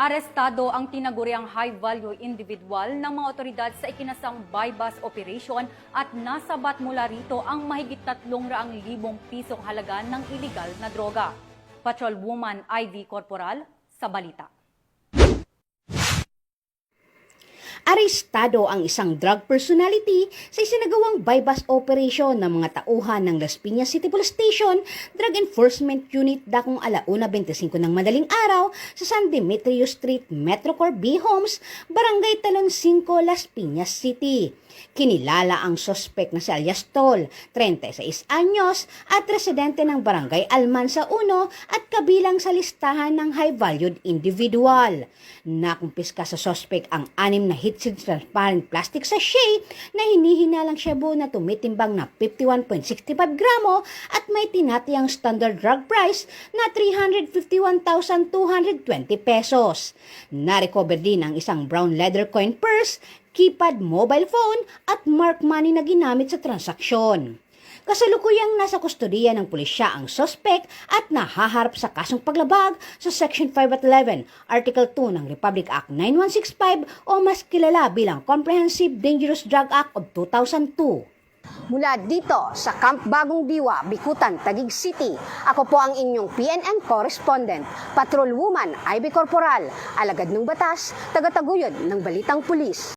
Arestado ang tinaguriang high-value individual ng mga otoridad sa ikinasang buy-bust operation at nasabat mula rito ang mahigit 300,000 pisong halaga ng iligal na droga. Patrolwoman Ivy Corporal sa balita. Arestado ang isang drug personality sa isinagawang buy-bust operation ng mga tauhan ng Las Piñas City Police Station Drug Enforcement Unit dakong 1:25 ng madaling araw sa San Demetrio Street, Metrocorp B Homes, Barangay Talon 5, Las Piñas City. Kinilala ang suspect na si alias Tol, 36 anyos at residente ng Barangay Almansa 1 at kabilang sa listahan ng high-valued individual. Nakumpiska sa suspect ang 6 na heat-sealed transparent plastic sachet na hinihinalang shabu na tumitimbang na 51.65 gramo at may tinatayang standard drug price na 351,220 pesos. Narecover din ang isang brown leather coin purse, keypad mobile phone at mark money na ginamit sa transaksyon. Kasalukuyang nasa kustodiya ng pulisya ang suspect at nahaharap sa kasong paglabag sa Section 5 at 11, Article 2 ng Republic Act 9165 o mas kilala bilang Comprehensive Dangerous Drug Act of 2002. Mula dito sa Camp Bagong Diwa, Bicutan, Taguig City, ako po ang inyong PNN correspondent, Patrolwoman Ivy Corporal, alagad ng batas, tagataguyod ng Balitang Pulis.